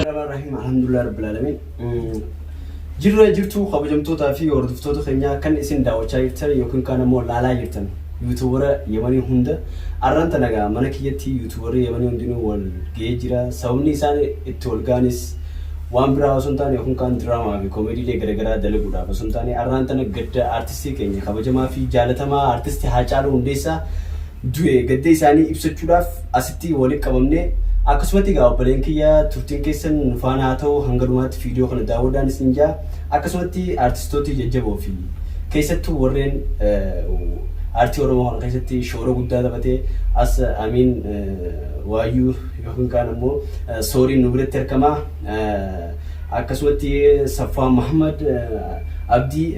Bismillahirrahmanirrahim. Alhamdulillah rabbil alamin. Jirra jirtu kabajamtoota fi hordoftoota keenya kan isin daawwachaa jirtan yookiin kan ammoo laalaa jirtan yuutuubara Yemanii hunda arranta nagaa mana kiyyatti yuutuubara Yemanii hundinuu wal ga'ee jira. Sababni isaan itti wal ga'anis waan biraa osoo hin taane yookiin kan diraamaa fi koomeediilee garaagaraa dalaguudhaaf osoo hin taane arranta gadda artistii keenya kabajamaa fi jaalatamaa artistii Haacaaluu hundeessaa du'e gadda isaanii ibsachuudhaaf asitti walitti qabamnee akkasumatti obboleen kiyya turtiin keessan nufaana haa ta'u hanga dhumaatti viidiyoo kana daawwadhaan isin jaa akkasumatti artistoota jajjaboo fi keessattuu warreen aartii oromoo kana keessatti shoora guddaa taphatee as amiin waayyuu yookiin kaan ammoo sooriin nu biratti argamaa akkasumatti Saffaa Muhammad Abdii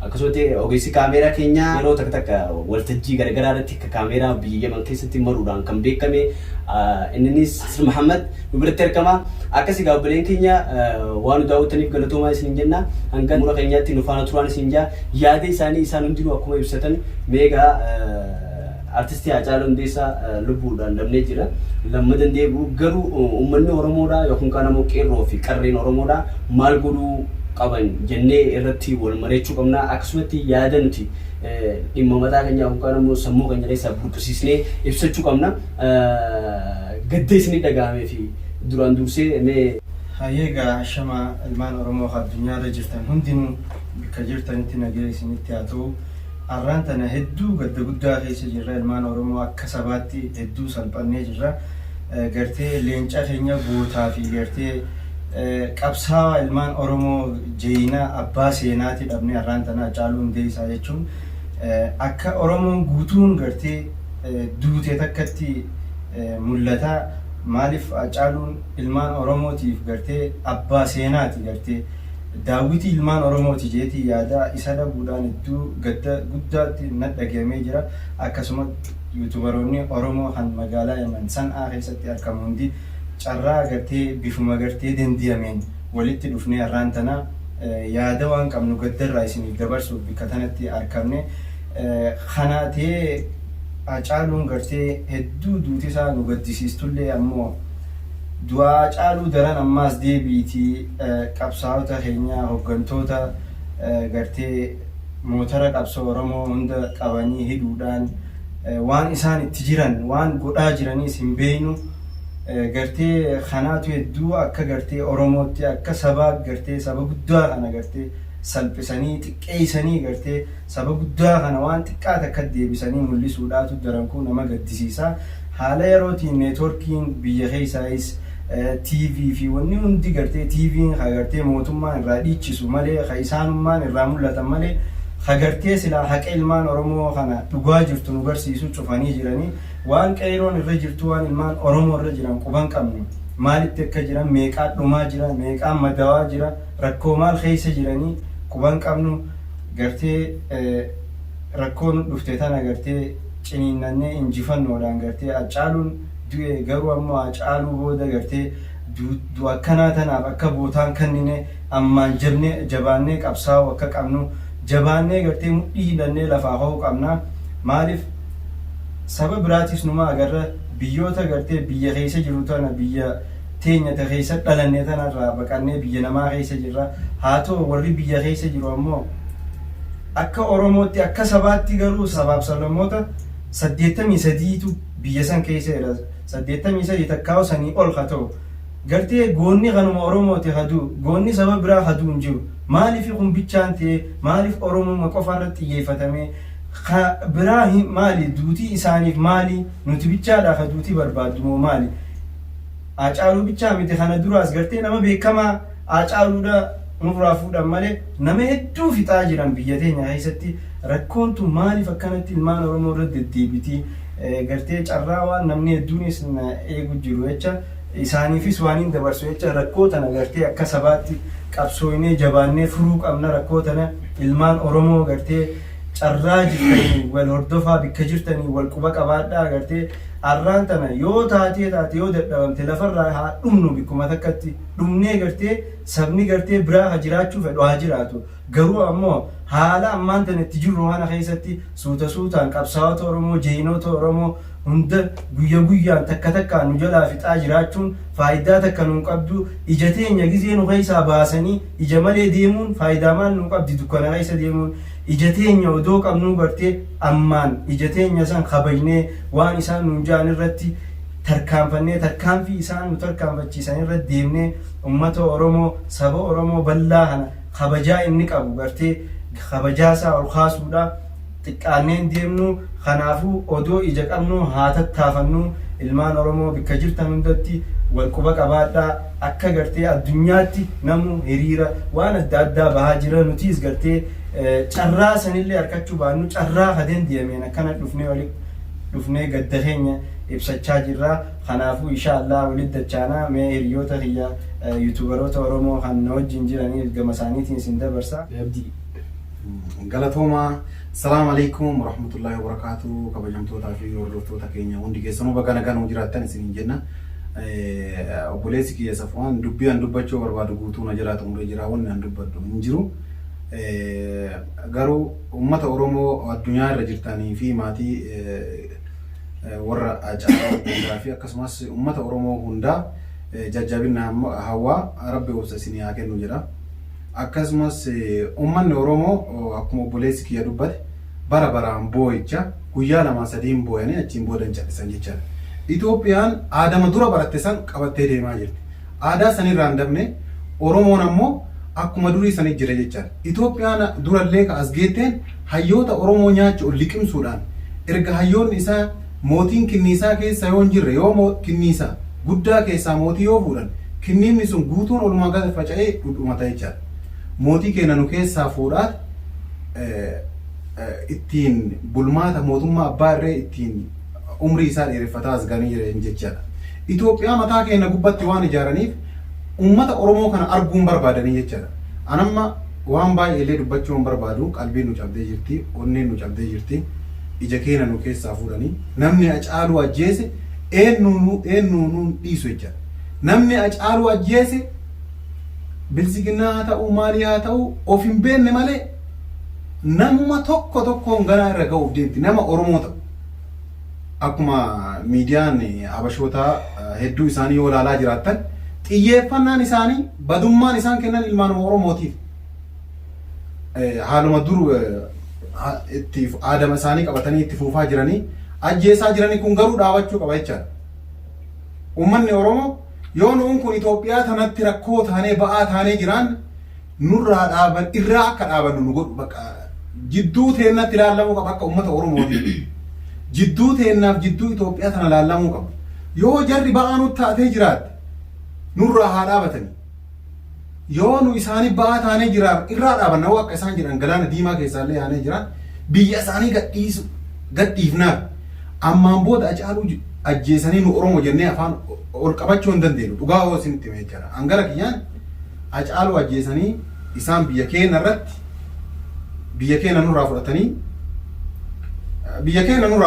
akkasumatti ogeessi kaameeraa keenya yeroo takka waltajjii garaagaraa irratti kaameeraa biyya Yemen keessatti maruudhaan kan beekame innis Muhammad nu biratti argama akkasii obboleen keenya waan daawwataniif galatoomaa isin jenna hanga mura keenyaatti nu faana turaan isin jaa yaada isaanii isaan hundinuu akkuma ibsatan meegaa artistii Haacaaluu hundeessaa lubbuudhaan dhabnee jira lammadan deebi'u garuu uummanni Oromoodhaa yookiin kaan ammoo qeerroo fi qarreen Oromoodhaa maal godhuu qaban jennee irratti wal mareechuu qabna akkasumatti yaada nuti dhimma mataa keenya yookaan ammoo sammuu keenya keessaa burqisiisnee ibsachuu qabna gadda isinii dhaga'amee fi duraan dursee mee hayyeegaa shama ilmaan Oromoo addunyaarra jirtan hundinuu bakka jirtanitti nagaa isinitti haa ta'u arraan tana hedduu gadda guddaa keessa jirra ilmaan Oromoo akka sabaatti hedduu salphannee jirra gartee leenca keenya gootaa fi gartee qabsaa ilmaan Oromoo jeeyina abbaa seenaati dhabnee arraan tana Haacaaluu hundeessaa jechuun akka Oromoon guutuun gartee duute takkatti mul'ata maaliif Haacaaluun ilmaan Oromootiif gartee abbaa seenaati gartee daawwitii ilmaan Oromooti jeetii yaada isa dhabuudhaan hedduu gadda guddaatti nadhagamee jira akkasuma yuutuubaroonni Oromoo kan magaalaa Yemen San'aa keessatti argamu hundi carraa gartee bifuma gartee dandiyameen walitti dhufnee arraan tana yaada waan qabnu gaddarraa isiniif dabarsuuf bakka tanatti argamne kanaatee Haacaaluun gartee hedduu duutisaa nu gaddisiistullee ammoo du'aa Haacaaluu daran ammaas deebiitii qabsaa'ota keenyaa hooggantoota gartee mootara qabsoo Oromoo hunda qabanii hidhuudhaan waan isaan itti jiran waan godhaa jiraniis hin beeknu gartee kanaatu hedduu akka gartee Oromootti akka sabaa gartee saba guddaa kana gartee salphisanii xiqqeessanii gartee saba guddaa kana waan xiqqaat akka deebisanii mul'isuudhaatu daran kun nama gaddisiisa haala yerootiin neetworkiin biyya keessaayis TV fi wanni hundi gartee TV'n gartee mootummaan irraa dhiichisu malee isaanummaan irraa mul'atan malee hagartee sila haqa ilmaan Oromoo kana dhugaa jirtu nu barsiisu cufanii jiranii waan qeeroon irra jirtu waan ilmaan Oromoo irra jiran quban qabnu maalitti akka jiran meeqaa dhumaa jira meeqaa madaawaa jira rakkoo maal keessa jiranii quban qabnu gartee rakkoon dhufte tana gartee ciniinnannee injifannoodhaan gartee Haacaaluun du'e garuu ammoo Haacaaluu booda gartee du'a akkanaa tanaaf akka bootaan kennine ammaan jabaannee qabsaa'u akka qabnu jabaannee gartee mudhii hidhannee lafaa ho'uu qabna maaliif saba biraatis numa agarra biyyoota gartee biyya keessa jiru tana biyya teenya ta keessa dhalannee tanarraa baqannee biyya namaa keessa jirra haa ta'u warri biyya keessa jiru ammoo akka Oromootti akka sabaatti garuu sabaaf sablammoota 83tu biyya san keessa jira 83 takkaa'u sanii ol haa ta'u gartee goonni kanuma Oromooti haduu goonni saba biraa haduu hin jiru maaliif kun bichaan ta'e maaliif Oromoo qofa irratti xiyyeeffatamee biraa maali duutii isaaniif maali nuti bichaadhaa ka duutii barbaaddu moo maali Haacaaluu bichaa miti kana duraas gartee nama beekamaa Haacaaluudha nurraa fuudhan malee nama hedduu fixaa jiran biyya teenya keessatti rakkoon tun maaliif akkanatti ilmaan Oromoo irratti deddeebitii gartee carraa waan namni hedduunis eegu jiru jecha isaaniifis waan hin dabarsu jecha rakkoo tana gartee akka sabaatti qabsooynee jabaannee furuu qabna rakkoo tana ilmaan Oromoo gartee carraa jirtanii wal hordofaa bakka jirtanii wal quba qabaadhaa gartee arraan tana yoo taatee yoo dadhabamte lafarraa haa dhumnu bikkuma takkatti dhumnee gartee sabni gartee biraa haa jiraachuu fedhu haa jiraatu garuu ammoo haala ammaan tana itti jirru kana keessatti suuta suutaan qabsaa'ota Oromoo jeeyinoota Oromoo hunda guyyaan takka takka nu jalaa fixaa jiraachuun faayidaa takka nu qabdu ija teenya gizee nu keessaa baasanii ija malee deemuun faayidaa maal nu qabdi dukkana keessa deemuun ija teenya odoo qabnu gartee ammaan ija teenya san kabajnee waan isaan nu jaan irratti tarkaanfannee tarkaanfii isaan nu tarkaanfachiisan irratti deemnee ummata Oromoo saba Oromoo bal'aa kana kabajaa inni qabu gartee kabajaasaa ol kaasuudha xiqqaanneen deemnu kanaafuu odoo ija qabnu haa tattaafannu ilmaan Oromoo bakka jirtan hundatti wal quba qabaadhaa akka gartee addunyaatti namu hiriira waan adda addaa bahaa jira nutiis gartee carraa sanillee harkachuu baannu carraa hadeen deemeen akkana dhufnee gadda keenya ibsachaa jirra kanaafuu inshallah walitti dachaanaa mee hiriyoota kiyya yuutuubaroota Oromoo kan wajjin jiranii gama isaaniitiin isin dabarsa. Galatooma السلام عليكم ورحمة الله وبركاته كبجمتوتا في ورلوتوتا كينيا وندي كيسانو بقى نكانو جراتان سنين جنة أبوليسك يا صفوان دبيان دبّتشو بربادو قوتونا جرات عمري جراون عن دبّتو منجرو قالوا أمة أورومو الدنيا رجرتاني في ماتي ورا أجابوا في أكسماس أمة أورومو هندا جاجابنا هوا ربي وسسيني أكنو جرا akkasumas ummanni Oromoo akkuma obboleessi kiyya dubbate bara baraan boo'icha guyyaa lama sadiin boo'anii achiin boodan callisan jechaadha. Itoophiyaan aadama dura baratte san qabattee deemaa jirti. Aadaa sanirraan dabne Oromoon ammoo akkuma durii sanit jira jechaadha. Itoophiyaan durallee ka as geetteen hayyoota Oromoo nyaachuun liqimsuudhaan erga hayyoonni isaa mootiin kinniisaa keessa yoo hin jirre yoo kinniisaa guddaa keessaa mootii yoo fuudhan kinniimni sun guutuun olumaa gada faca'ee dhudhumata jechaadha. Mootii keenya nu keessaa fuudhaat ittiin bulmaata mootummaa abbaa irree ittiin umrii isaa dheereffataa as ganii jiran jechaadha. Itoophiyaa mataa keenya gubbatti waan ijaaraniif ummata Oromoo kana arguun barbaadanii jechaadha. Anamma waan baay'eelee dubbachuun barbaadu qalbii nu cabdee jirti, onneen nu cabdee jirti, ija keenya nu keessaa fuudhanii namni Haacaaluu ajjeese eenyuun dhiisu jechaadha. Namni Haacaaluu ajjeese bilisiginaa haa ta'u maalii haa ta'u of hin beekne malee nama tokkoon ganaa irra ga'uuf deemti nama Oromoo ta'u. Akkuma miidiyaan Habashootaa hedduu isaanii yoo ilaalaa jiraattan xiyyeeffannaan isaanii badummaan isaan kennan ilmaan Oromootiif. Haaluma dur itti aadama isaanii qabatanii itti fuufaa jiranii ajjeesaa jiranii kun garuu dhaabachuu qaba jechaadha. Uummanni Oromoo yoo nuun kun Itoophiyaa tanatti rakkoo taanee ba'aa taanee jiraan nurraa dhaaban irraa akka dhaabannu nu godhu bakka jidduu teennatti ilaalamuu qaba akka uummata Oromootii. Jidduu teennaaf jidduu Itoophiyaa tana ilaalamuu qaba. Yoo jarri ba'aa nutti taatee jiraatte nurraa haa dhaabatanii. Yoo nu isaanii ba'aa taanee jiraan irraa dhaabanna akka isaan jedhan galaana diimaa keessaallee yaanee jiraan biyya isaanii gadhiifnaaf ammaan booda Haacaaluu ajjeesanii nu Oromoo jennee afaan ol qabachuu hin dandeenyu dhugaa hoo isinitti himee jira. Hangara kiyyaan Haacaaluu ajjeesanii isaan biyya keenya irratti biyya keenya nurraa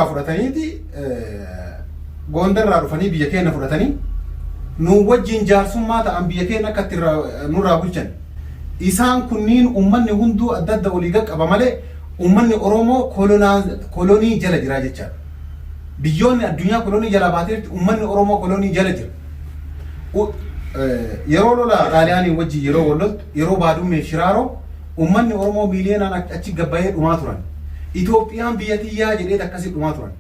fudhataniiti Gondarraa dhufanii biyya keenya fudhatanii nu wajjin jaarsummaa ta'an biyya keenya akka itti nurraa bulchan. Isaan kunniin uummanni hunduu adda adda olii qaba malee uummanni Oromoo kolonii jala jira jechaadha. Biyyoonni addunyaa kolonii jala baateetti uummanni Oromoo kolonii jala jira. Yeroo lola Xaaliyaanii wajjin yeroo walloltu yeroo baadummee shiraaroo uummanni Oromoo miiliyoonaan achi gabbayee dhumaa turan. Itoophiyaan biyya tiyyaa jedhee akkasii dhumaa turan.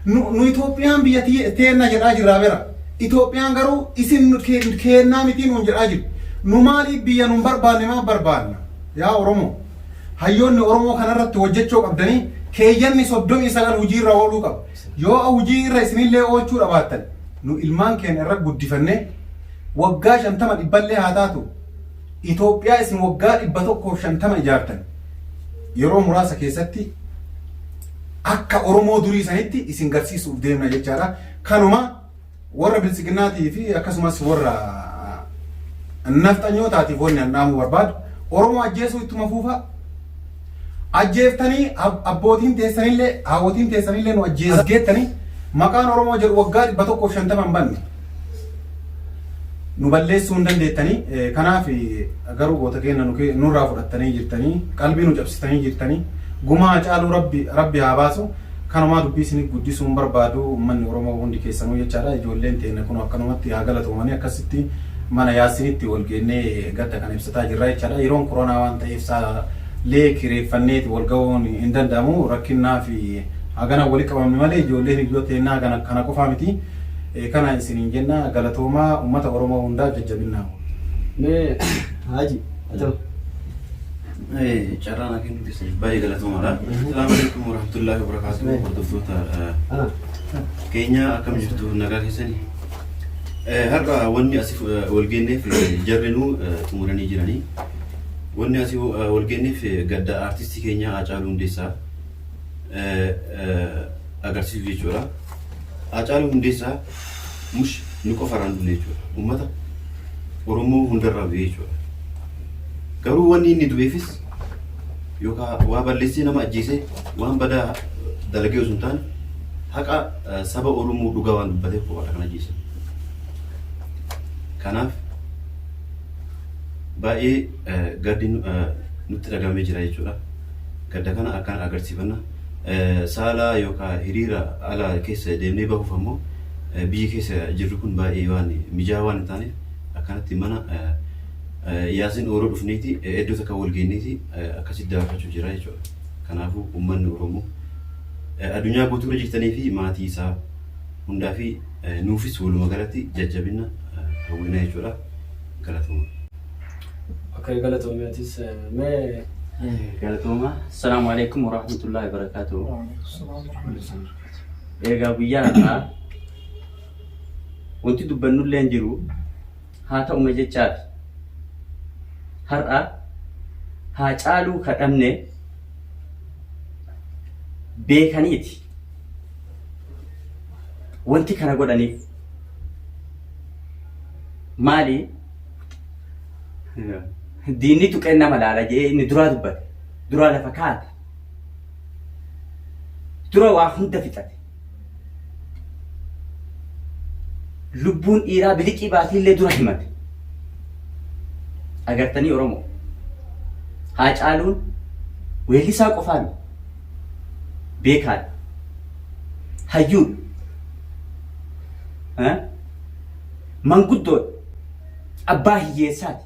Nu Itoophiyaan biyya teenna jedhaa jirraa bira. Itoophiyaan garuu isin keennaa miti nuun jedhaa jiru. Nu maaliif biyya nuun barbaanne maa barbaanna? Yaa Oromoo. Hayyoonni Oromoo kanarratti hojjechuu qabdanii keeyyanni 39 hojiirra ooluu qaba. Yoo hojii irra isinillee oolchuu dhabaattan nu ilmaan keenya irra guddifannee waggaa 50 dhibballee haa taatu Itoophiyaa isin waggaa 150 ijaartan yeroo muraasa keessatti akka Oromoo durii sanitti isin garsiisuuf deemna jechaadha. Kanuma warra bilisiginnaatii fi akkasumas warra nafxanyootaatiif wanni andhaamuu barbaadu Oromoo ajjeesuu ittuma fuufa. Ajjeeftanii abbootiin teessanillee haawwotiin teessanillee nu ajjeesgeettanii maqaan Oromoo jedhu waggaa 150 hin banne nu balleessuu hin dandeettanii. Kanaaf garuu goota keenya nurraa fudhattanii jirtanii qalbii nu cabsitanii jirtanii gumaa Haacaaluu rabbi haa baasu. kanumaa dubbii isin guddisuun barbaadu uummanni Oromoo hundi keessanuu jechaadha. Ijoolleen teenya kun akkanumatti haa galatoomanii akkasitti mana yaasinitti wal geennee gadda kan ibsataa jirra jechaadha. Yeroon koronaa waan ta'eef saalee kireeffanneeti wal ga'uun hin danda'amu rakkinnaa fi hagana walii qabamne malee ijoolleen iddoo teennaa kana qofaa miti. Kana isiniin jenna galatoomaa uummata Oromoo hundaaf jajjabinnaa. Mee Haji atoo carraan akka nuti baay'ee galatoomaadha. Assalaamu alaikum warahmatullaahi wabarakaatuh. Hordoftoota keenya akkam jirtu nagaa keessanii. Har'a wanni asii wal geenneef jarrinuu xumuranii jiranii. Wanni asii wal geenneef gadda artistii keenya Haacaaluu hundeessaa agarsiisu jechuudha. Haacaaluu hundeessaa mush ni qofarraan dulle jechuudha. Uummata Oromoo hundarraa bu'ee jechuudha. Garuu wanni inni du'eefis yookaan waa balleessee nama ajjeesee waan badaa dalagee osoo hin taane haqa saba Oromoo dhugaa waan dubbateef qofaadha kan ajjeese. Kanaaf baay'ee gaddi nutti dhagamee jira jechuudha. Gadda kana akkaan agarsiifanna. Saala yookaan hiriira ala keessa deemnee bahuuf ammoo biyyi keessa jirru kun baay'ee waan mijaa'aa waan hin taaneef akkanatti mana yaasin Oromoo dhufneeti iddoo takka wal geenneeti akkasitti daawwachuu jira jechuudha. Kanaafuu uummanni Oromoo addunyaa guutuu irra jirtanii fi maatii isaa hundaa fi nuufis walumaa galatti jajjabina hawwina jechuudha. Galatooma. akka galatoomiyatis mee galatooma. Assalaamu alaikum warahmatullahi wabarakatuh. Egaa guyyaa wanti dubbannullee hin jiru haa ta'u jechaadha. Har'a Haacaaluu kadhamne beekaniiti wanti kana godhaniif maali diinni tuqenna malaala jee inni duraa dubbate duraa lafa kaata dura waa hunda fixate lubbuun dhiiraa biliqii baatiillee dura himate agartanii Oromoo Haacaaluun weellisaa qofaan beekaadha hayyuun manguddoodha abbaa hiyyeessaati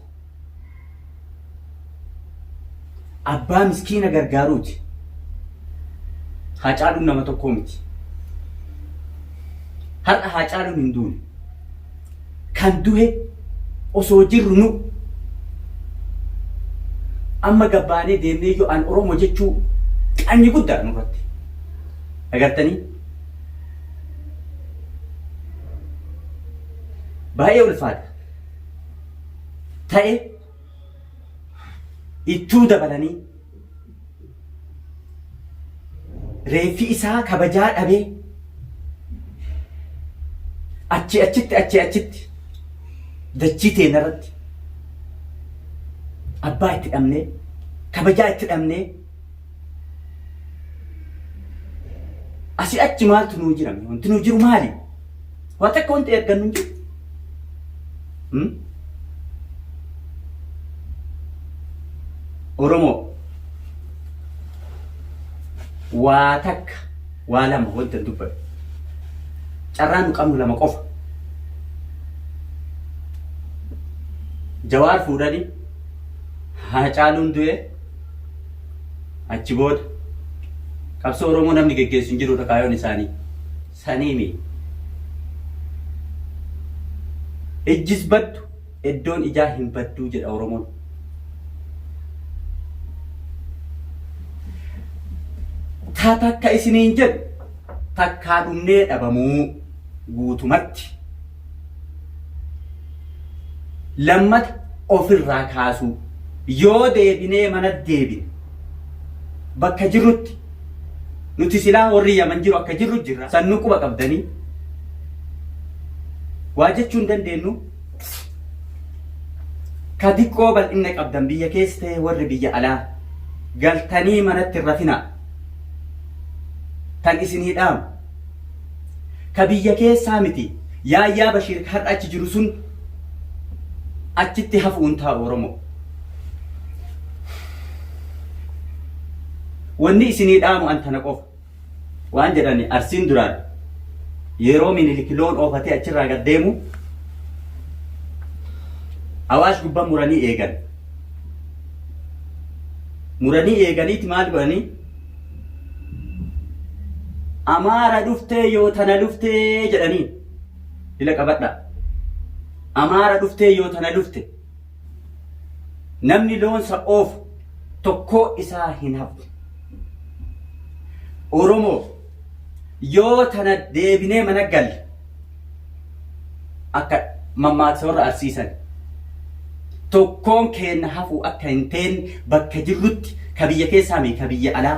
abbaa miskiina gargaaruuti. Haacaaluun nama tokkoo miti. Har'a Haacaaluun hin duune kan duhe osoo jirru nu amma gabbaanee deemnee yoo an Oromoo jechuu qanyi guddaa nurratti agartanii baay'ee ulfaata ta'e ittuu dabalanii reeffi isaa kabajaa dhabee achitti dachii teenarratti abbaa itti dhabnee kabajaa itti dhabnee asii achi maaltu nuu jirame wanti nuu jiru maali waa takka wanti ergannu hin jiru. Oromoo waa takka waa lama wanta dubbatu carraan nu qabnu lama qofa Jawaar fuudhanii Haacaaluun du'e achi booda qabsoo Oromoo namni geggeessu hin jiru kaayoon isaanii saniimi ijjis baddu iddoon ijaa hin badduu jedha Oromoon. Takka isiniin jedhu takkaa dhumnee dhabamuu guutumatti lammata ofirraa kaasuu yoo deebinee mana deebine bakka jirrutti nuti silaa warri Yaman jiru akka jirru jirra sannu quba qabdanii waa jechuu hin dandeenyu ka diqqoo bal'inna qabdan biyya keessa ta'e warri biyya alaa galtanii manatti hin rafinaa tan isinii dhaamu ka biyya keessaa miti yaayyaa Bashiir har'a achi jiru sun achitti hafuun taa'u Oromoo. Wanni isinii dhaamu an tana qofa waan jedhani arsiin duraan yeroo Minilik loon oofatee achirraa gad deemu Awaash gubbaa muranii eegan. Muranii eeganiiti maal godhanii? Amaara dhuftee yoo tana dhuftee jedhanii dila qabadha. Amaara dhuftee yoo tana dhufte namni loonsa oofu tokkoo isaa hin hafne. Oromoo yoo tana deebinee mana galle akka mammaaksa warra arsiisan tokkoon keenya hafu akka hin ta'in bakka jirrutti ka biyya keessaa mi ka biyya alaa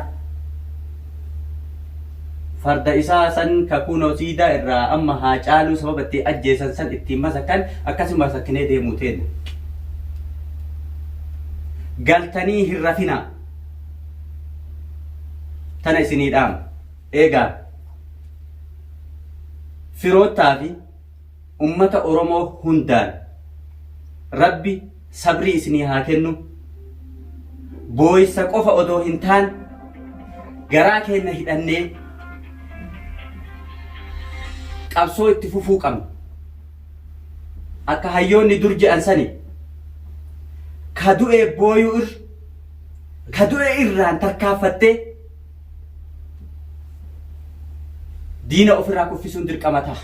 farda isaa san ka kunoo siidaa irraa amma Haacaaluu sababatti ajjeesan san ittiin masakan akkasuma sakkinee deemuu teenya. Galtanii hin rafinaa tana isinii dhaama. Eegaa firoottaa fi ummata Oromoo hundaan Rabbi sabrii isinii haa kennu. Booysa qofa odoo hin taan garaa keenya hidhannee qabsoo itti fufuu qabna. Akka hayyoonni dur jedhan sani ka du'e booyuu ka du'e irraan tarkaanfattee diina ofirraa kuffisuun dirqama ta'a.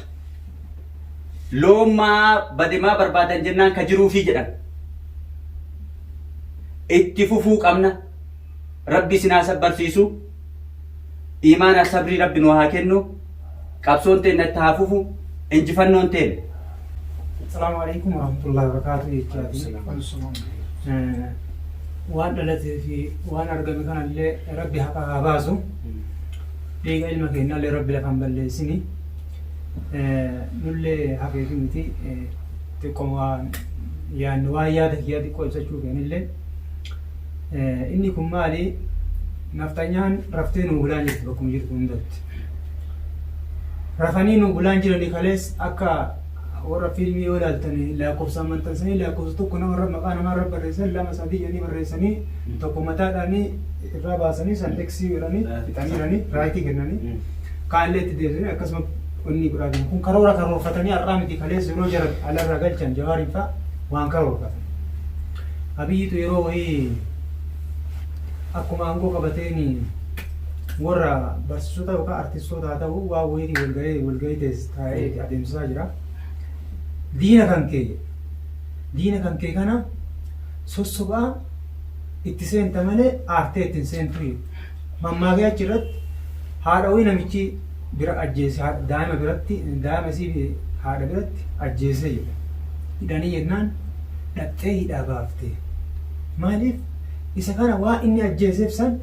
Loommaa bademaa barbaadan jennaan ka jiruufi jedhan. Itti fufuu qabna. Rabbi isinaa sabbarsiisu. Imaana sabrii Rabbi nu haa kennu. Qabsoon teenya itti haa fufu. Injifannoon teenya. Assalamu alaikum warahmatullahi wabarakatuh. Waan dhalatee fi waan argame kanallee Rabbi haqa haa baasu. Dhiiga ilma keenyallee Rabbi lafaan balleessini. Nullee hafeefi miti xiqqoo waan yaadni waan yaada kiyyaa xiqqoo ibsachuu keenillee inni kun maali naftanyaan raftee nu bulaan jirti bakkuma jirtu hundatti. Rafanii nu bulaan jiranii kalees akka warra fiilmii yoo ilaaltanii lakkoofsa amantansanii lakkoofsa tokko namarra maqaa namarra barreessan lama sadii jedhanii barreessanii tokko mataadhaanii irraa baasanii san eksii godhanii fixanii jiranii raayitii kennanii kaallee itti deebisanii akkasuma inni godhatan kun karoora karoorfatanii har'aa miti kalees yeroo jara alarraa galchan Jawaariin fa'a waan karoorfatan. Abiyyiitu yeroo wayii akkuma aangoo qabateeni warra barsiisota yookaan artistoota haa ta'u waa wayiitii walgahii taa'ee adeemsisaa jira. Diina kan kee kana sossobaa itti seenta malee aartee ittiin seentu mammaakee achirratti haadha wayii namichi bira ajjeese daa'ima biratti daa'ima isii haadha biratti ajjeesee jedha. Hidhanii jennaan dhaqxee hidhaa baaftee. Maaliif isa kana waa inni ajjeeseef san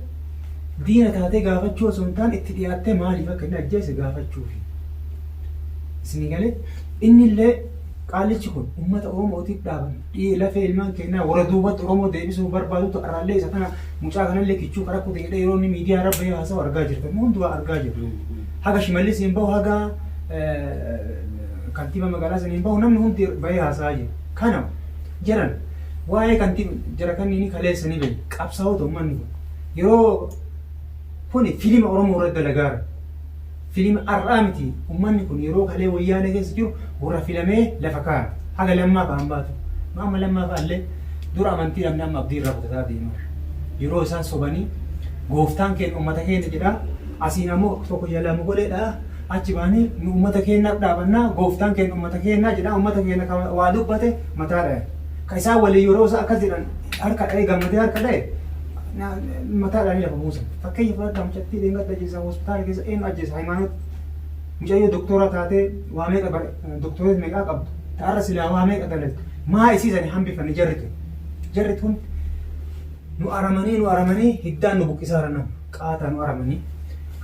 diina taatee gaafachuu osoo hin taane itti dhiyaattee maaliif akka inni ajjeese gaafachuufi. Isinii galee innillee qaalichi kun uummata Oromootiif dhaaban lafee ilmaan keenyaa warra duubatti Oromoo deebisuu barbaadutu arraallee isa kana mucaa kanallee kichuu karaa kutee jedhee yeroo inni miidiyaa irra bahee haasa'u argaa jirtan hundumaa argaa jirtu. Haga Shimallis hin bahu haga kantiiba magaalaa sanii hin bahu namni hundi bahee haasa'aa jira. Kana jiran waa'ee kantiiba jara kanneen kaleessanii bahe qabsaa'oota uummanni kun yeroo kuni fiilima Oromoo irratti dalagaara. Fiilima har'aa miti uummanni kun yeroo kalee wayyaanee keessa jiru warra filamee lafa kaa'an haga lammaa fa'aan baatu. Maama lammaa fa'aallee dura amantii namni amma abdii irraa kutataa deema. Yeroo isaan sobanii gooftaan keenya uummata keenya jedhaa asiin ammoo tokko jalamu godheedha achi baanii nu uummata keenyaaf dhaabannaa gooftaan keenya uummata keenyaa jedhaa uummata keenya waa dubbate mataadha. Ka isaan waliin yeroo isaa akkas jedhan harka dha'ee gammadee harka dha'e mataadhaan lafa buusan. Fakkeenya fudhadhaa mucattii deengata ajjeesan hospitaala keessa eenyu ajjeesa Hayimaanoot mucayyoo doktora taatee waa meeqa doktoreet meeqaa qabdu ta'arra silaa waa meeqa dalate maa isiisanii hambifanii jarri kun nu aramanii hiddaan nu buqqisaa jiran qaataa nu aramanii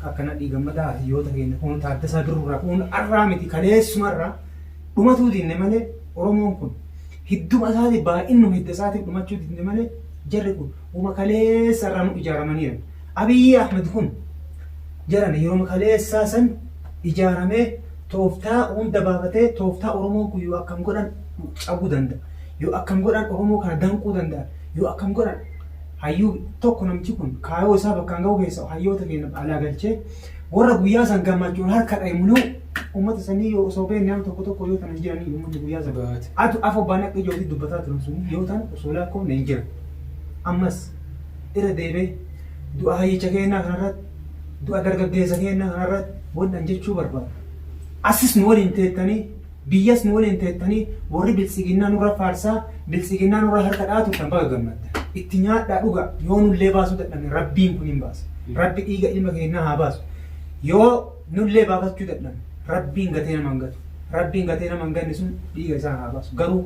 akkana dhiigammadaa hiyyoota keenya kun taaddasaa birruurraa kun arraa miti kaleessumarraa dhumatuu dinne malee Oromoon kun hidduma isaatiif baay'innu hidda isaatiif dhumachuu dinne malee jarri kun uma kaleessarraa nu ijaaramaniiran. Abiyyi Ahmed kun jaran yeroo kaleessaa san ijaaramee tooftaa hunda baafatee tooftaa Oromoon kun yoo akkam godhan cabuu danda'a. Yoo akkam godhan Oromoo kana danquu danda'a. Yoo akkam godhan hayyuu tokko namichi kun kaayoo isaa bakkaan ga'u keessa hayyoota keenya alaa galchee warra guyyaa san gammachuun harka dha'imunuu ummata sanii yoo osoo beekne nama tokko yoo tanan jiranii uummanni guyyaa san atu afoo baana akka ijoollee dubbataa turan sun yoo tan osoo lakkoofne hin jiran ammas irra deebee du'a hayyicha keenyaa kanarratti du'a dargaggeessa keenyaa kanarratti wadhan jechuu barbaada. Asis nu waliin teettanii biyyas nu waliin teettanii warri bilisiginnaa nurra faarsaa bilisiginnaa nurra harka dhaatu kan baga gammadda. Itti nyaadhaa dhuga yoo nullee baasuu dadhabne rabbiin kun hin baasa. Rabbi dhiiga ilma keenyaa haa baasu. Yoo nullee baafachuu dadhabne rabbiin gatee nama hin gatu. Rabbiin gatee nama hin ganne sun dhiiga isaa haa baasu. Garuu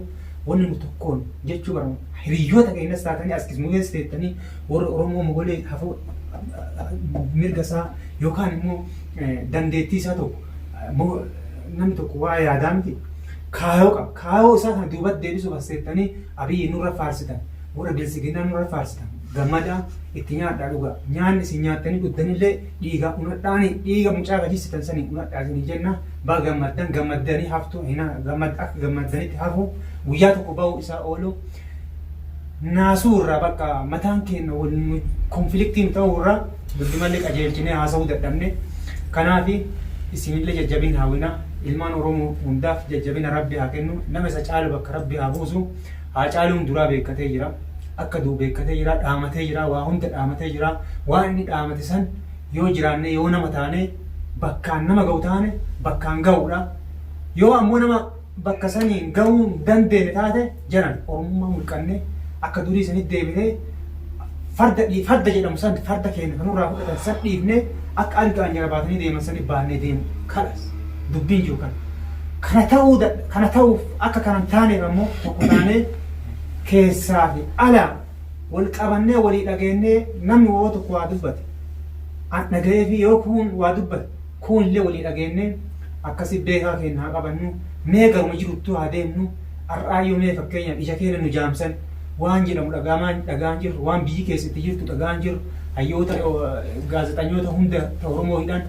wanni nu tokkoon jechuu barbaada. Hiriyoota keenyas taatanii as kismuugees teettanii warra Oromoo mogolee hafuu mirga isaa yookaan immoo dandeettii isaa tokko namni tokko waa yaadaa miti kaayoo qaba. Kaayoo isaa kana duubatti deebisuuf as teettanii abiyyi nurra faarsitan warra bilisiginnaa nurra faarsitan gammadaa itti nyaadhaa dhugaa nyaanni isin nyaattanii dhugdanillee dhiiga unadhaanii dhiiga mucaa gajiisitan sanii unadhaasanii jenna baa gammaddanii haftu akka gammaddanitti hafu guyyaa tokko ba'uu isaa oolu naasuu irraa bakka mataan keenya waliin konfliktiin ta'uu irraa dubbimallee qajeelchinee haasa'uu dadhabne kanaafi isinillee jajjabina hawwina ilmaan Oromoo hundaaf jajjabina Rabbi haa kennu nama isa caalu bakka Rabbi haa buusu. Haacaaluun duraa beekatee jira akka duu beekatee jira dhaamatee jira waa hunda dhaamatee jira waan inni dhaamate san yoo jiraanne yoo nama taane bakkaan nama ga'u taane bakkaan ga'uudha yoo ammoo nama bakka saniin ga'uu dandeenye taate jiran Oromummaa mulqanne akka durii sanitti deebitee farda jedhamu san farda keenya kanurraa fudhatan san dhiifne akka algaan jara baatanii deeman sani baannee deemu kanas dubbiin jiru kana ta'uuf akka kanan taaneef ammoo tokko taanee keessaa fi alaa wal qabannee walii dhageenyee namni woo tokko waa dubbate dhaga'ee fi yoo kun waa dubbate kun illee walii dhageenyee akkasi beekaa keenya haa qabannu mee garuma jiruttuu haa deemnu har'aayyoo mee fakkeenyaaf ija keenya nu jaamsan waan jedhamu dhagaan jirru waan biyyi keessatti jirtu dhagaan jirru hayyoota gaazexanyoota hunda Oromoo hidhan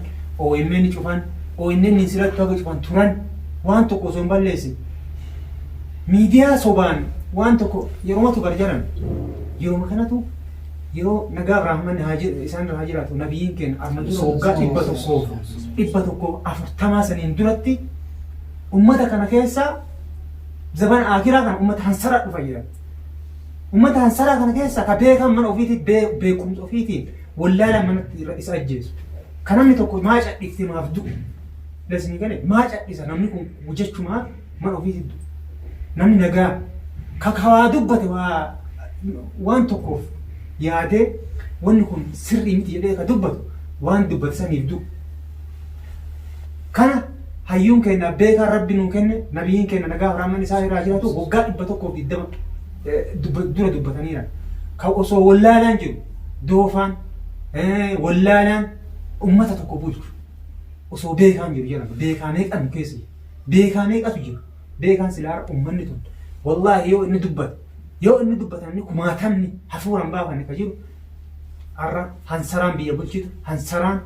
OMN cufan ONN sirratti haga cufan turan waan tokko osoo hin balleessin miidiyaa sobaan waan tokko yeroomatu garjaran yeroo kanatu yeroo nagaa Rahmanni isaan irraa jiraatu nabiyyiin keenya arma dura waggaa 140 saniin duratti ummata kana keessa zaban akiraa kan ummata hansaraa dhufa jedhan ummata hansaraa kana keessa ka beekan mana ofiitiin beekumsa ofiitiin wallaalaan manatti isa ajjeesu kan namni tokko maa cadhifti maaf du'u lesni gale maa cadhisa namni kun hojjechumaaf mana ofiitiin du'u namni nagaa kakawaa dubbate waan tokkoof yaadee wanni kun sirrii miti jedhee ka dubbatu waan dubbate saniif du'u kana hayyuun keenya beekaa rabbi nuu kenne nabiyyiin keenya nagaa Rahmanni isaa irraa jiraatu waggaa 120 dura dubbataniira ka osoo wallaalaan jiru doofaan wallaalaan ummata tokko bulchu osoo beekaan jiru jedhama beekaa meeqatu keessa beekaa meeqatu jiru beekaan silaa ummanni tun wallahi yoo inni dubbatan kumaatamni hafuuraan baafanne ka jiru har'a hansaraan biyya bulchitu hansaraan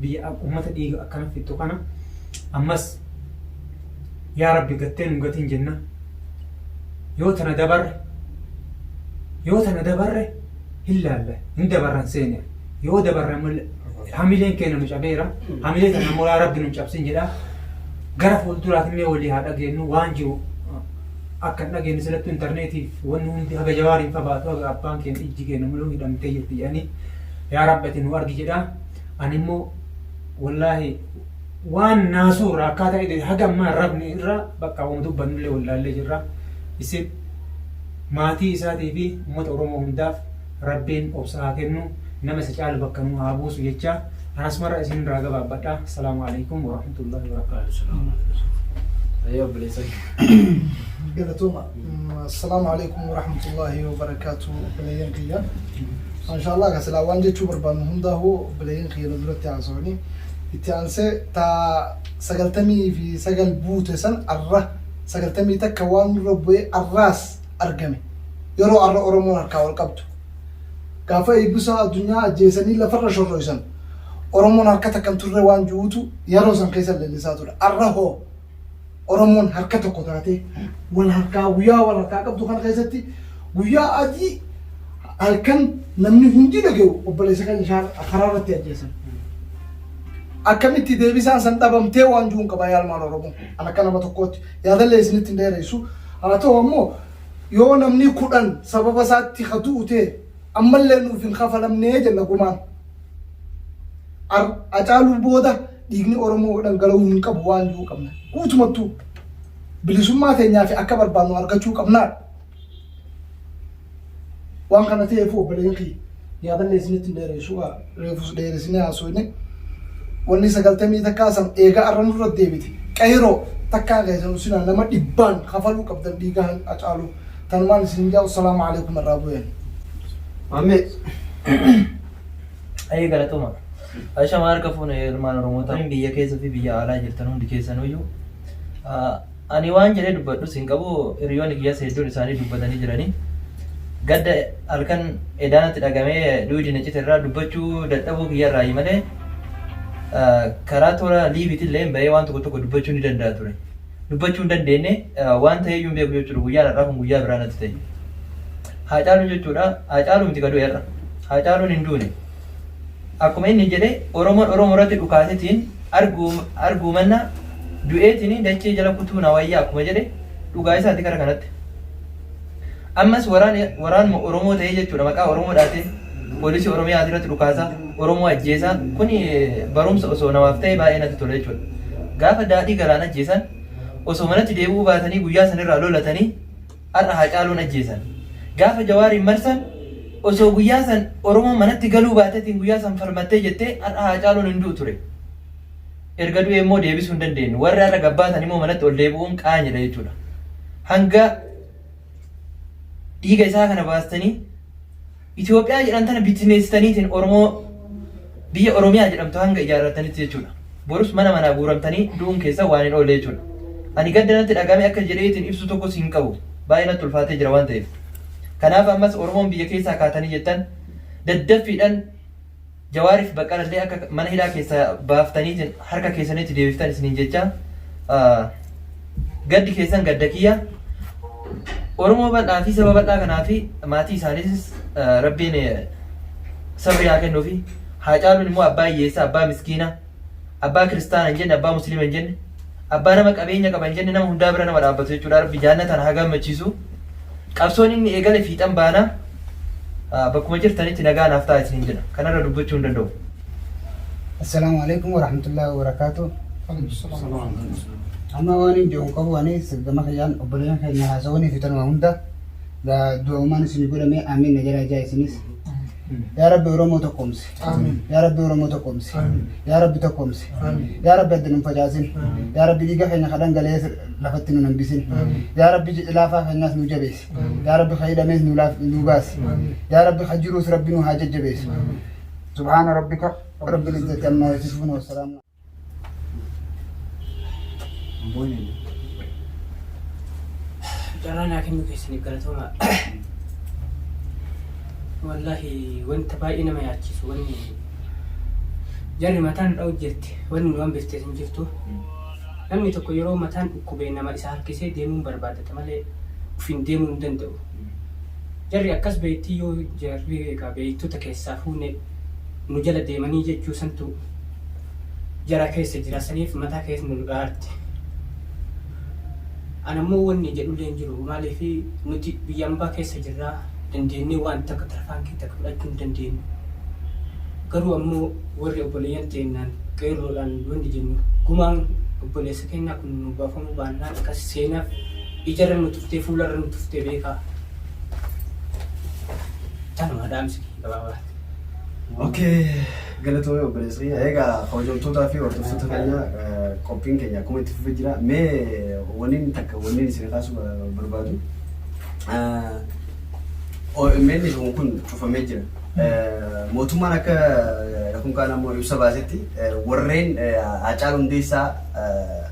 biyya ummata dhiiga akkana fixxu kana ammas yaa rabbi gattee nu gatiin jenna yoo tana dabarre hin laalle hin dabarran seene yoo dabarre hamileen keenya nu cabeera hamilee tana ammoo yaa rabbi nu cabsin jedha gara fuulduraatiin mee walii haa dhageenyu waan jiru akka dhageenyu silatti intarneetiif wanni hundi haga jawaariin fabaatu haga abbaan keenya ijji keenya muluu hidhamtee jirti jedhanii yaa rabbati nu argi jedha ani immoo wallaahi waan naasuurraa akkaataa idee haga ammaa rabni irra bakka waan dubbannullee wallaallee jirra isin maatii isaatii fi uummata Oromoo hundaaf rabbiin obsa haa kennu nama isa caalu bakka nu haa buusu jecha anas marra isin irraa gabaabbadha. Assalaamu alaikum wa rahmatullahi wa barakatuh. Ayo bilisa. قلتوما السلام عليكم ورحمة الله وبركاته بلين قيا إن شاء الله كسلا وانجي تشوفر بان هندا هو بلين قيا نزلت تعزوني إتيانسة تا سجلتمي في سجل بوت سن الره سجلتمي تكوان ربوي الراس أرجمي يرو الر أورمون الكاول كبتو كافة يبصا الدنيا جيسني لفرش الرئيسن أورمون الكتكم ترى وان جوتو يرو سن كيسل اللي ساتور الره Oromoon harka tokko taate wal harkaa guyyaa wal harkaa qabdu kan keessatti guyyaa adii halkan namni hundi dhaga'u obboleessa kan ishaan karaa irratti ajjeesan. Akkamitti deebisaan san dhabamtee waan jiruun qaba yaalmaan Oromoo. Ana akka nama tokkootti yaadallee isinitti hin dheeressu. Haa ta'u ammoo yoo namni 10 sababa isaatti hatuute ammallee nuuf hin kafalamnee jenna gumaan. Haacaaluu booda dhiigni Oromoo dhangala'uu hin qabu waan jiru qabna. Guutumattuu bilisummaa teenyaa fi akka barbaannu argachuu qabnaa. Waan kana ta'eef obboleeyyan yaadallee isinitti hin dheeressu. Reefus dheeressinee haasofne. Wanni 90 takkaasan eegaa arran dura deebite. Qayroo takkaa geessan usinaa nama dhibbaan kafaluu qabdan dhiigaa Haacaaluu. Tanumaan isin jaa'u salaamu alaikum irraa bu'een. Maamee. Ayee galatuma. Ashama harka fuune ilmaan Oromoota biyya keessa fi biyya alaa jirtan hundi keessanuyyuu. Ani waan jedhee dubbadhu sin qabu hiriyoonni kiyyaas hedduun isaanii dubbatanii jiranii. Gadda halkan edaanatti dhagamee duudi nacite irraa dubbachuu dadhabuu kiyyarraa malee karaa tola liibiitillee bahee waan tokko dubbachuu ni danda'a ture. Dubbachuu hin dandeenye waan ta'eeyyuu hin beeku jechuudha guyyaa har'aa kun guyyaa biraa natti ta'e. Haacaaluu jechuudha Haacaaluu miti gaduu irra. Haacaaluun hin duune. Akkuma inni jedhe Oromoo irratti dhukaasetiin arguumanna du'eetiin dachee jala kutuu na wayyaa akkuma jedhe dhugaa isaati kara kanatti. Ammas waraan Oromoo ta'ee jechuudha maqaa Oromoo dhaate poolisii Oromiyaa asirratti dhukaasaa Oromoo ajjeesaa kun barumsa osoo namaaf ta'e baay'ee natti tola jechuudha. Gaafa daadhii galaan ajjeesan osoo manatti deebi'uu baatanii guyyaa sanirraa lolatanii har'a Haacaaluun ajjeesan. Gaafa Jawaariin marsan osoo guyyaa san Oromoo manatti galuu baatetiin guyyaa san falmattee jettee har'a Haacaaluun hin du'u ture. Erga du'e immoo deebisuu hin dandeenyu. Warri har'a gabbaatan immoo manatti ol deebi'uun qaanidha jechuudha. Hanga dhiiga isaa kana baastanii Itoophiyaa jedhan tana bittineessitaniitiin Oromoo biyya Oromiyaa jedhamtu hanga ijaarratanitti jechuudha. Borus mana guuramtanii du'uun keessa waan hin oolle jechuudha. Ani gadda natti dhagame akka jedheetiin ibsu tokkos hin qabu. Baay'ee natti ulfaatee jira waan ta'eef. Kanaaf ammas Oromoon biyya keessaa kaatanii jettan daddaffiidhaan Jawaariif Baqqalallee akka mana hidhaa keessaa baaftaniitiin harka keessanitti deebiftan isiniin jecha gaddi keessan gadda kiyya. Oromoo bal'aa fi saba bal'aa kanaa fi maatii isaaniis rabbiin sabri haa kennuufi. Haacaaluun immoo abbaa hiyyeessaa, abbaa miskiina, abbaa kiristaana hin jenne, abbaa musliima hin jenne, abbaa nama qabeenya qaba hin jenne nama hundaa bira nama dhaabbatu jechuudha. Rabbi jaannatan haa gammachiisu. Qabsoon inni eegale fiixan baana bakkuma jirtanitti nagaa naaf ta'a isiniin jedha. Kanarra dubbachuu hin danda'u. Assalaamu alaikum wa rahmatullahi wa barakatuh. Amma waan hin jiru qabu ani gama kayyaan obboleeyyan keenya haasawanii fi tanuma hunda du'umaan isin godhame amiin na jala ijaa isinis. Yaa Rabbi Oromoo tokkomsi. Yaa Rabbi Oromoo tokkomsi. Yaa Rabbi tokkomsi. Yaa Rabbi adda nun facaasin. Yaa Rabbi dhiiga keenya kadhan galee lafatti nu hambisin. Yaa Rabbi laafaa keenyaas nu jabeesi. Yaa Rabbi fayyadamees nu baasi. Yaa Rabbi hajjiruus Rabbi nu haa jajjabeesi. Subhaana rabbika rabbil izzati amma yasifuun wa salaamu. Jarana kennu keessanii galatooma. Wallahi wanta baay'ee nama yaachisu wanni jarri mataan dha'u jirti wanni waan beektee hin jirtu. Namni tokko yeroo mataan dhukkubee nama isa harkisee deemuun barbaadata malee ofiin deemuu hin danda'u. Jarri akkas beektii yoo jarri egaa beektota keessaa fuune nu jala deemanii jechuu santu jara keessa jira saniif mataa keessa nu gaarti. Anammoo wanni jedhullee hin jiru maaliif nuti biyya ambaa keessa jirraa dandeenyee waan takka tarfaan keessa fudhachuu hin dandeenyu. Garuu ammoo warri obboleeyyan teennaan qeerroodhaan wanni jennu gumaan obboleessa keenyaa kun nu baafamuu baannaan akkas seenaaf ijarra nu tuftee fuularra nu tuftee beekaa. Tanuma dhaamsi gabaabaa. Okay, galatoomee obboleessa keenya. Egaa hojjetootaa fi hordoftoota keenya qophiin keenya akkuma itti fufee jira. Mee wanni takka wanni isin kaasuu barbaadu. Meelli kun cufamee jira. Mootummaan akka kun kaan ammoo ibsa baasetti warreen Haacaaluu hundeessaa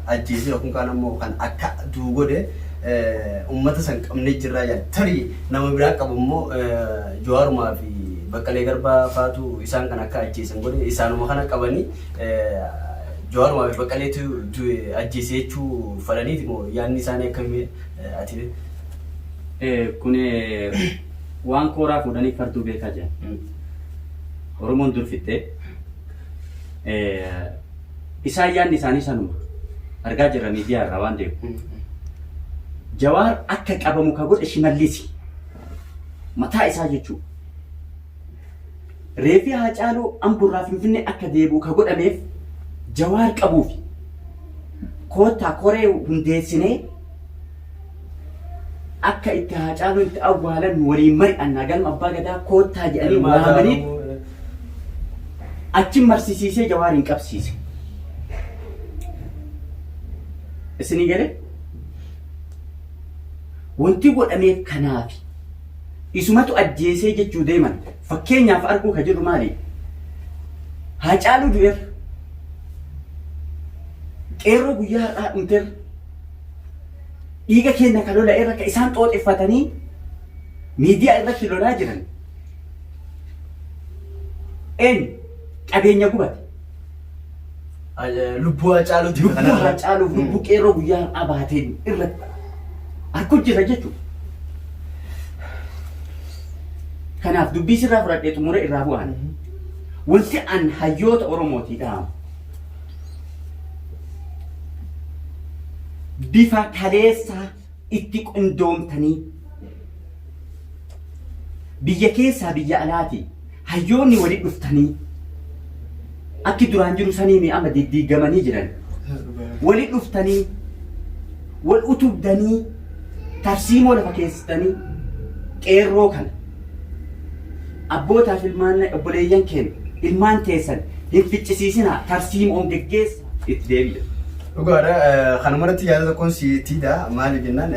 ajjeesee yookiin kaan ammoo kan akka duugode uummata san qabnee jirraa jedha. Tarii nama biraa qabu immoo Jawaarumaa fi Baqqalee Garbaa faatu isaan kan akka ajjeesan godhe isaanuma kana qabanii Jawaarumaa fi Baqqaleetu ajjeesee jechuu fadhaniiti moo yaadni isaanii akkamii ati? Kun waan kooraa fuudhanii farduu beekaa jiran. Oromoon dur fixxee isaan yaadni isaanii sanuma argaa jirra miidiyaa irraa waan deemu. Jawaar akka qabamu ka godhe Shimallisi mataa isaa jechuudha. Reefi Haacaaluu Amburraa Finfinnee akka deebi'u ka godhameef Jawaar qabuufi koottaa koree hundeessinee akka itti Haacaaluu itti awwaalan waliin mari'annaa galma abbaa gadaa koottaa jedhanii waamanii achiin marsisiisee Jawaar hin qabsiise. Isinii galee wanti godhameef kanaaf isumatu ajjeesee jechuu deeman fakkeenyaaf arguu ka jirru maali? Haacaaluu du'eera. Qeerroo guyyaa har'aa dhumteera. Dhiiga keenya ka lola irra ka isaan xooxeffatanii miidiyaa irratti lolaa jiran. Eenyu qabeenya gubate. Lubbuu Haacaaluuti. Lubbuu Haacaaluuf lubbuu qeerroo guyyaa har'aa baateen irratti arguu jira jechuudha. Kanaaf dubbii sirraa fudhadhee xumura irraa bu'an. Wanti an hayyoota Oromootii dhaamu. Bifa kaleessaa itti qindoomtanii biyya keessaa biyya alaatii hayyoonni walitti dhuftanii akki duraan jiru sanii amma diddiigamanii jiran walitti dhuftanii wal utubdanii tarsiimoo lafa keessanii qeerroo kana abbootaaf obboleeyyan keenya ilmaan teessan hin ficcisiisinaa tarsiimoon geggeessa itti deebi'a. Dhugaadha kanumarratti yaada tokkoon siitiidha maaliif jennaan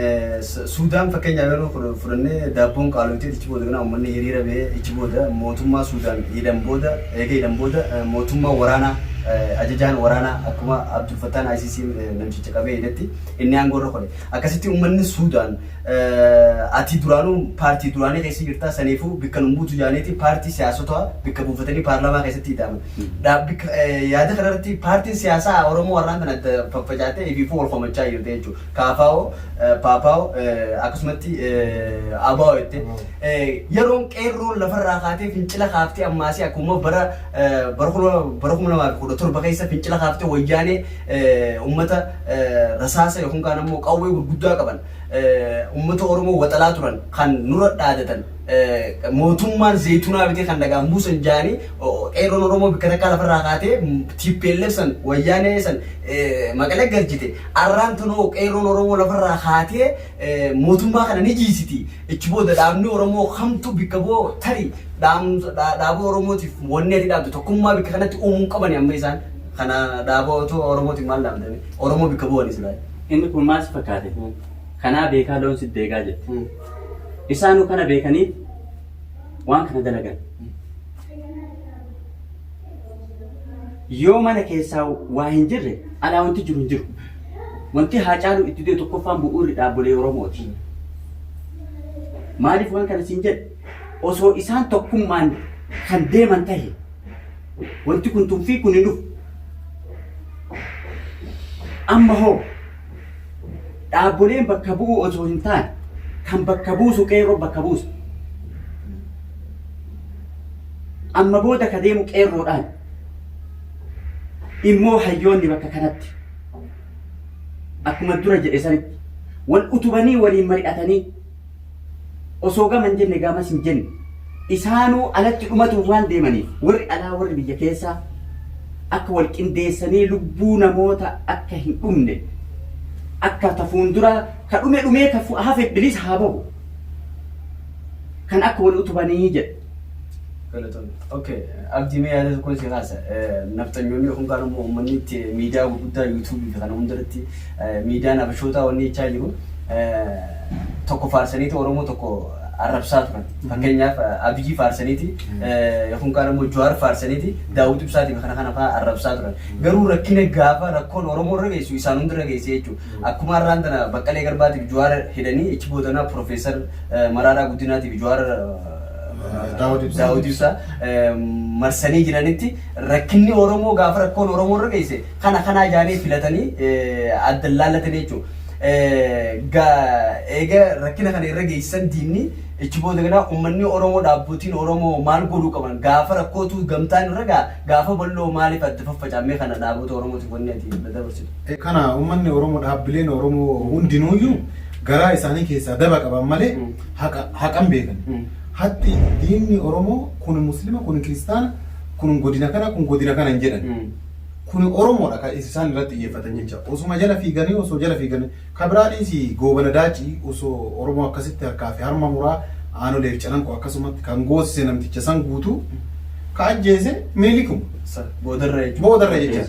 Suudaan fakkeenyaaf yeroo fudhannee daabboon qaalootii ichi booda kana uummanni hiriira ba'ee ichi booda mootummaa Suudaan hidhan booda eega hidhan booda mootummaa waraanaa ajajaan waraanaa akkuma Abdul Fattaan ICC namticha qabee hidhatti inni aangoo irra qole akkasitti uummanni Suudaan ati duraanuu paartii duraanii keessa jirtaa saniifuu bikka numbuutu jaaniiti paartii siyaasotaa bikka buufatanii paarlaamaa keessatti hidhaman. Yaada kanarratti paartiin siyaasaa Oromoo warraan kana faffacaatee ifiifuu wal komachaa jirte jechuudha. Kaafaa'oo, Paapaa'oo akkasumatti Abaa'oo jette. Yeroon qeerroon lafarraa kaatee fincila kaaftee ammaasii akkuma bara 2017 keessa fincila kaaftee wayyaanee uummata rasaasa yookaan kaan ammoo qawwee gurguddaa qaban uummata Oromoo waxalaa turan kan nurra dhaadatan mootummaan zayituunaa bitee kan dhagaan buusan jaanii qeerroon Oromoo bikka takkaa lafarraa kaatee TPLF san wayyaanee san maqalee galchite arraan tanoo qeerroon Oromoo lafarraa kaatee mootummaa kana ni jiisiti ichi booda dhaabni Oromoo hamtu bikka boo tarii dhaabuu Oromootiif wanni ati dhaabdu tokkummaa bikka kanatti uumuun qabani amma isaan kana dhaaboo Oromootiif maal dhaabdani Oromoo bikka bu'anis laata. Inni kun maal fakkaate? Kanaa beekaa loon si deegaa jette. Isaanuu kana beekanii waan kana dalagan. Yoo mana keessaa waa hin jirre alaa wanti jiru hin jiru. Wanti Haacaaluu itti deemu tokkoffaan bu'uurri dhaabbilee Oromooti. Maaliif waan kana siin jedhe? Osoo isaan tokkummaan kan deeman tahe wanti kun tunfii kun hin dhufu. Amma hoo dhaabbileen bakka bu'uu osoo hin taane kan bakka buusu qeerroo bakka buusu. Amma booda ka deemu qeerroodhaan immoo hayyoonni bakka kanatti akkuma dura jedhe sanitti wal utubanii waliin mari'atanii osoo gaman jenne gamas hin jenne isaanuu alatti dhumatuuf waan deemaniif warri alaa warri biyya keessaa akka wal qindeessanii lubbuu namoota akka hin dhumne akka tafuundura ka dhumee ka hafe bilis haa bahu kan akka wal utubanii jedhe. Okay, abdii mee yaada tokkoon si kaasa naftanyoonni yookaan kaan immoo uummanni itti miidiyaa gurguddaa yuutuubii fi kana hundarratti miidiyaan abashootaa wanni jechaa jiru tokko faarsaniiti Oromoo tokko arrabsaa turan. Fakkeenyaaf Abiyyi faarsaniiti yookaan kaan immoo Jawaar faarsaniiti Daawud Ibsaati kana kana fa'aa arrabsaa turan. Garuu rakkina gaafa rakkoon Oromoo irra geessu isaan hunda irra geesse jechuudha. Akkuma har'aan tana Baqqalee Garbaatiif Jawaar hidhanii ichi boodanaa Profeesar Maraaraa Guddinaatiif Jawaar Daawud Ibsaa marsanii jiranitti rakkinni Oromoo gaafa rakkoon Oromoo irra geesse kana jaanii filatanii adda laallatanii jechuudha. Eega rakkina kana irra geessan diinni Ichi booda kana uummanni Oromoo dhaabbotiin Oromoo maal godhuu qaban gaafa rakkootu gamtaan irra gaafa bal'oo maaliif adda faffacamee kana dhaabbota Oromootiif wanni ati dabarsitu. Kana uummanni Oromoo dhaabbileen Oromoo hundinuuyyuu garaa isaanii keessaa daba qaban malee haqan beekan. Hatti diinni Oromoo kun Musliima kun Kiristaana kun godina kana kun godina kana hin jedhan. Kun Oromoodha kan isaan irratti xiyyeeffatan jecha. Osuma jala fiiganii osoo jala fiiganii kabiraadhiisi goobana daacii osoo Oromoo akkasitti harkaa fi harma muraa aanoleef calanqoo akkasumatti kan goosise namticha san guutuu ka ajjeese meelikum. Boodarra jecha.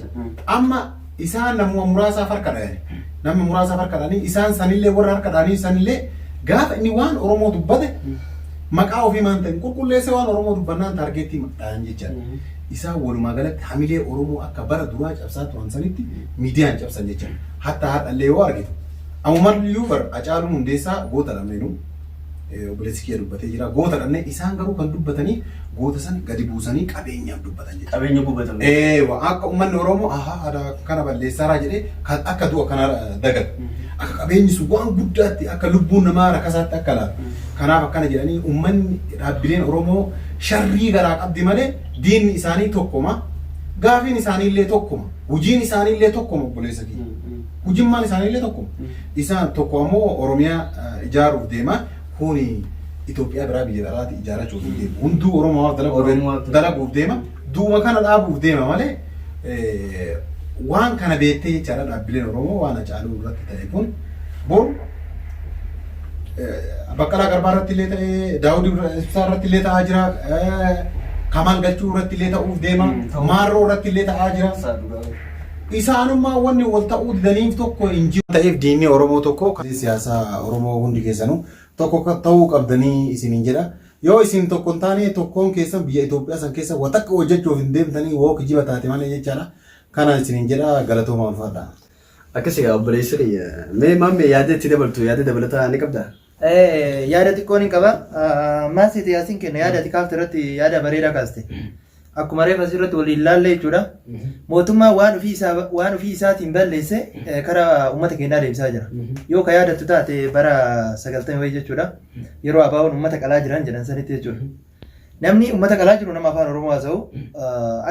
Amma isaan namuma muraasaaf harka dhayani. Namni muraasaaf harka dhayanii isaan sanillee warra harka dhayanii sanillee gaafa inni waan Oromoo dubbate maqaa ofii maan ta'in qulqulleessee waan Oromoo dubbannaan taargeettii dhayan jecha. Isaan walumaa galatti hamilee Oromoo akka bara duraa cabsaa turan sanitti miidiyaan cabsan jecha. Hatta haadhallee yoo argitu. Ammumallee bar Haacaaluun hundeessaa goota lameenuu obboleessi kiyya dubbatee jira. Goota dhabnee isaan garuu kan dubbatanii goota san gadi buusanii qabeenyaaf dubbatan jecha. Qabeenya gubbatan. Akka uummanni Oromoo kana balleessaraa jedhee akka du'a kana dagatu. Akka qabeenyi sun waan guddaatti akka lubbuun namaa rakkasaatti akka laatu. Kanaaf akkana jedhanii uummanni dhaabbileen Oromoo sharrii garaa qabdi malee diinni isaanii tokkuma. Gaafiin isaaniillee tokkuma. Hojiin isaaniillee tokkuma obboleessa kiyya. Hujimmaan isaaniillee tokkuma. Isaan tokko ammoo Oromiyaa ijaaruuf deema. Kuni Itoophiyaa biraa biyya alaatti ijaarachuuf deema. Hunduu Oromoo dalaguuf deema. Duuma kana dhaabuuf deema malee waan kana beektee jechaadha dhaabbileen Oromoo waan Haacaaluu irratti ta'e kun bor Baqqalaa Garbaa irratti illee ta'e Daawudii irratti illee ta'aa jira. Kamal Galchuu irratti illee ta'uuf deema. Maarroo irratti illee ta'aa jira. Isaanummaa wanni wal ta'uu didaniif tokko hin jiru. Ta'eef diinni Oromoo tokko siyaasa Oromoo hundi keessanuu tokko ta'uu qabdanii isiniin jedha. Yoo isin tokko hin taane tokkoon keessan biyya Itoophiyaa san keessa watakka hojjechuuf hin deemtanii woo kijiba taate malee jechaadha. Kana isiniin jedha galatooma ulfaadha. Akkasii obboleessi mee maamee yaada itti dabaltu yaada dabalataa ni qabdaa? Yaada xiqqoon hin qaba. Maasiiti yaasiin kenna yaada ati kaafte irratti yaada bareedaa kaaste. Akkuma reefa asirratti waliin ilaalle jechuudha. Mootummaa waan ofii isaatiin balleesse karaa uummata keenyaa deebisaa jira. Yoo ka yaadattu taate bara 90 wayii jechuudha. Yeroo abaawoon uummata qalaa jiran jedhan sanitti jechuudha. Namni uummata qalaa jiru nama afaan Oromoo haasa'u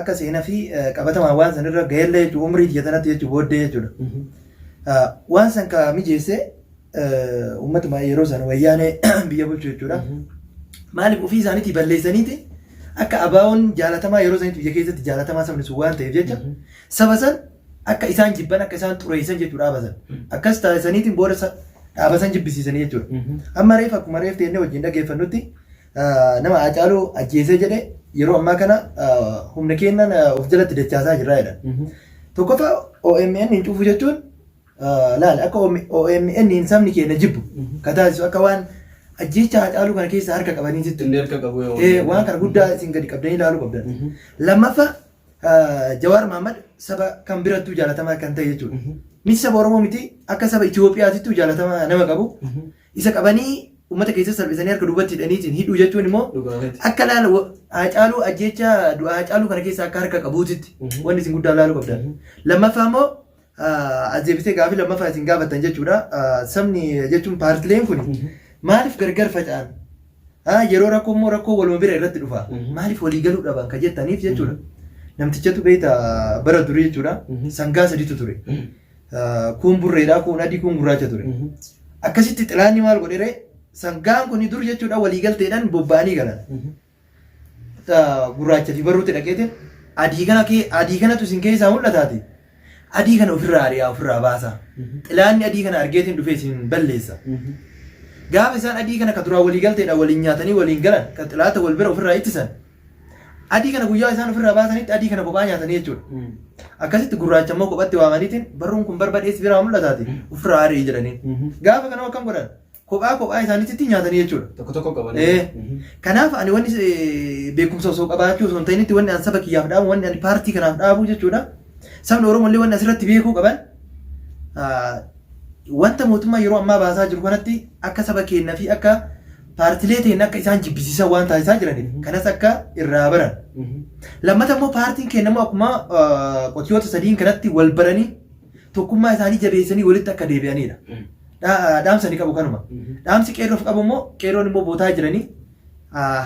akka seenaa fi qabatamaa waan sanirra gahee jechuudha umrii biyya tanatti jechuudha booddee jechuudha. Waan san ka mijeesse uummatuma yeroo sana wayyaanee biyya bulchu jechuudha. Maaliif ofii isaaniitii balleessaniiti akka abaawoon jaalatamaa yeroo sanitti biyya keessatti jaalatamaa sabni sun waan ta'eef jecha saba san akka isaan jibban akka isaan xureessan jechuudha dhaabasan. Akkas taasisaniitiin booda dhaabasan jibbisiisanii jechuudha. Amma reef akkuma reef teennee wajjin dhaggeeffannutti nama Haacaaluu ajjeesee jedhee yeroo ammaa kana humna keennan of jalatti dachaasaa jirraa jedha. Tokkoffaa OMN hin cufu jechuun laal akka OMN hin sabni keenya jibbu ka taasisu akka waan ajjeecha Haacaaluu kana keessa harka qabanii sitti. Waan kana guddaa isin gadi qabdanii ilaaluu qabdan. Lammaffaa Jawaar Mahammad saba kan birattuu jaalatamaa kan ta'e jechuudha. Miti saba Oromoo miti akka saba Itoophiyaatittuu jaalatamaa nama qabu. Isa qabanii uummata keessa salphisanii harka duubatti hidhaniitiin hidhuu jechuun immoo akka laala Haacaaluu ajjeecha du'a Haacaaluu kana keessa akka harka qabuutitti wanni isin guddaa ilaaluu qabdan. Lammaffaa immoo Ajjeefamee gaafii lammaffaa isin gaafattan jechuudha. Sabni jechuun paartileen kun maaliif gargar faca'an? Yeroo rakkoo immoo rakkoo waluma bira irratti dhufa. Maaliif walii galuu dhaban ka jettaniif jechuudha. Namtichatu beekta bara durii jechuudha. Sangaa sadiitu ture. Kun burreedhaa, kun adii, kun gurraacha ture. Akkasitti xilaanni maal godhere sangaan kun dur jechuudha walii galteedhaan bobba'anii galan. Gurraacha fi barruutti dhaqeetiin adii kanatu isin keessaa mul'ataati. Adii kana ofirraa ari'aa ofirraa baasa. Xilaanni adii kana argeetiin dhufee isin balleessa. Gaafa isaan adii kana ka duraa walii galteedhaan waliin nyaatanii waliin galan ka xilaata wal bira ofirraa ittisan. Adii kana guyyaa isaan ofirraa baasanitti adii kana kophaa nyaatanii jechuudha. Akkasitti gurraacha immoo kophatti waamaniitiin barruun kun barbadeessi biraa mul'ataati ofirraa ari'ii jedhaniin. Gaafa kana akkam godhan kophaa isaaniitti nyaatanii jechuudha. Tokko tokko qabanii. Kanaaf ani wanni beekumsa osoo qabaachuu osoo hin ta'initti wanni ani saba kiyyaaf dhaabu wanni ani paartii kanaaf dhaabu jechuudha. Sabni Oromoo illee wanni asirratti beekuu qaban wanta mootummaa yeroo ammaa baasaa jiru kanatti akka saba keenyaa fi akka paartilee ta'een akka isaan jibbisiisan waan taasisaa jiraniif kanas akka irraa baran. Lammata immoo paartiin keenya immoo akkuma qotiyyoota sadiin kanatti wal baranii tokkummaa isaanii jabeessanii walitti akka deebi'anidha. dhaamsa ni qabu kanuma. Dhaamsi qeerroof qabu immoo qeerroon immoo bootaa jiranii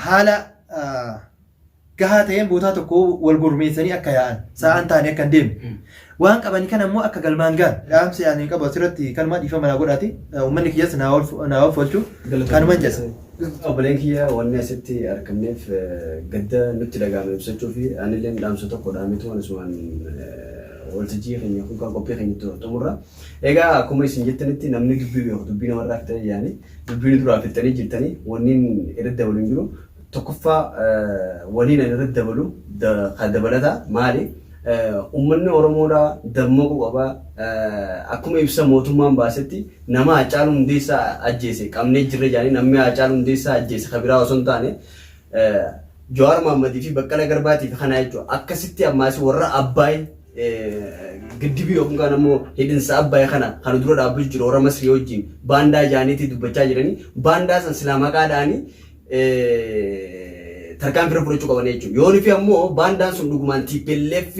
haala gahaa ta'een bootaa tokko wal gurmeessanii akka yaa'an sa'aan ta'anii akka hin deemne. Waan qabanii kana immoo akka galmaan gahan dhaamsi ani qabu asirratti kanuma dhiifama naa godhaati. Uummanni kiyyas naa oolfachuu kanuma hin jedhu. Obboleen kiyya wanni asitti argamneef gadda nutti dhagahame ibsachuu fi anillee dhaamsa tokko dhaamitu anisumaan waltajjii keenya kun kan qophii keenya xumurra. Egaa akkuma isin jettanitti namni dubbii namarraa fitanii yaani dubbii duraa fitanii jirtanii wanniin irratti dabalu hin jiru. Tokkoffaa waliin irratti dabalu kan dabalata maali? Uummanni Oromoodhaa dammaquu qaba. Akkuma ibsa mootummaan baasetti nama Haacaaluu hundeessaa ajjeese qabnee jirre jedhanii namni Haacaaluu hundeessaa ajjeese kan biraa osoo hin taane Jawaar Mohammadii fi Baqqalaa Garbaatiif kana jechuudha. Akkasitti ammaas warra Abbaay giddibii yookiin kan ammoo hidhinsa Abbaay kana kan dura dhaabbatu jiru warra Masrii wajjin baandaa jaaniitii dubbachaa jiranii baandaa san silaa maqaadhaanii tarkaan bira fudhachuu qaban jechuudha. Yoon fi ammoo baandaan sun dhugumaan TPLF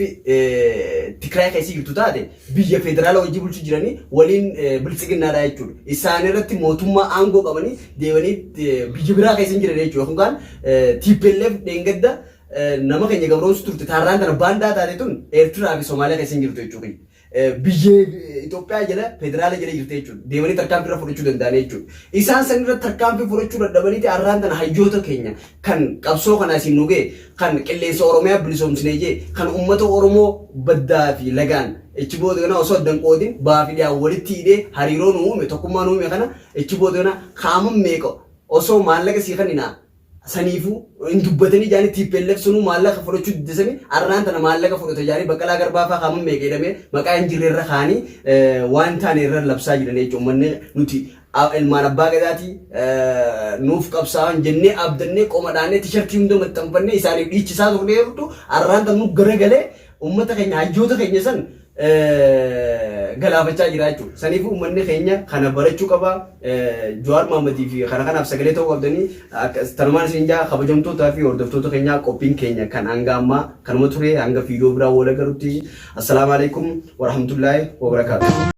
Tigraay keessi jirtu taate biyya federaala wajjin bulchu jiranii waliin bilchiginnaadha jechuudha. Isaan irratti mootummaa aangoo qabanii deemanii biyya biraa keessa hin jiran jechuudha. Yookaan TPLF dheengadda nama keenya gabroonsu turte taarraan tana baandaa taate tun Eertiraa fi Somaaliyaa keessa hin jirtu jechuudha. Biyya Itoophiyaa jala federaala jala jirte jechuudha. Deemanii tarkaan bira fudhachuu danda'an jechuudha. Isaan san irratti tarkaan fudhachuu dadhabanii arraan tana hayyoota keenya kan qabsoo kana isin nugee kan qilleensa Oromiyaa bilisoomsinee jee kan uummata Oromoo baddaa fi lagaan ichi booda kana osoo addan qoodin baafii dhiyaa walitti hidhee hariiroo nu uume tokkummaa nu uume kana ichi booda kana kaaman meeqa osoo maallaqa sii kanninaa saniifu in dubbatanii jaanii TPLF sunu maallaqa fudhachuu diddisanii arraan tana maallaqa fudhate jaanii Baqqalaa Garbaa fa'aa kaaman meeqa jedhamee maqaa hin jirre irra kaanii waan taane irra labsaa jiran jechuudha. Uummanni nuti ilmaan abbaa gadaatii nuuf qabsaa'an jennee abdannee qoma dhaanee tishartii hunda maxxanfannee isaaniif dhiichisaa turre yeroo arraan tana nu garagalee uummata keenya hayyoota keenya san galaafachaa jira jechuudha. Saniif uummanni keenya kana barachuu qaba. Jawaar Mohammadii fi kana kanaaf sagalee ta'uu qabdanii tanumaan isin jaa kabajamtootaa fi hordoftoota keenyaa qophiin keenya kan hanga ammaa kanuma ture hanga viidiyoo biraa wal agarutti. Assalaamu alaikum wa rahmatullahi wa barakaatuh.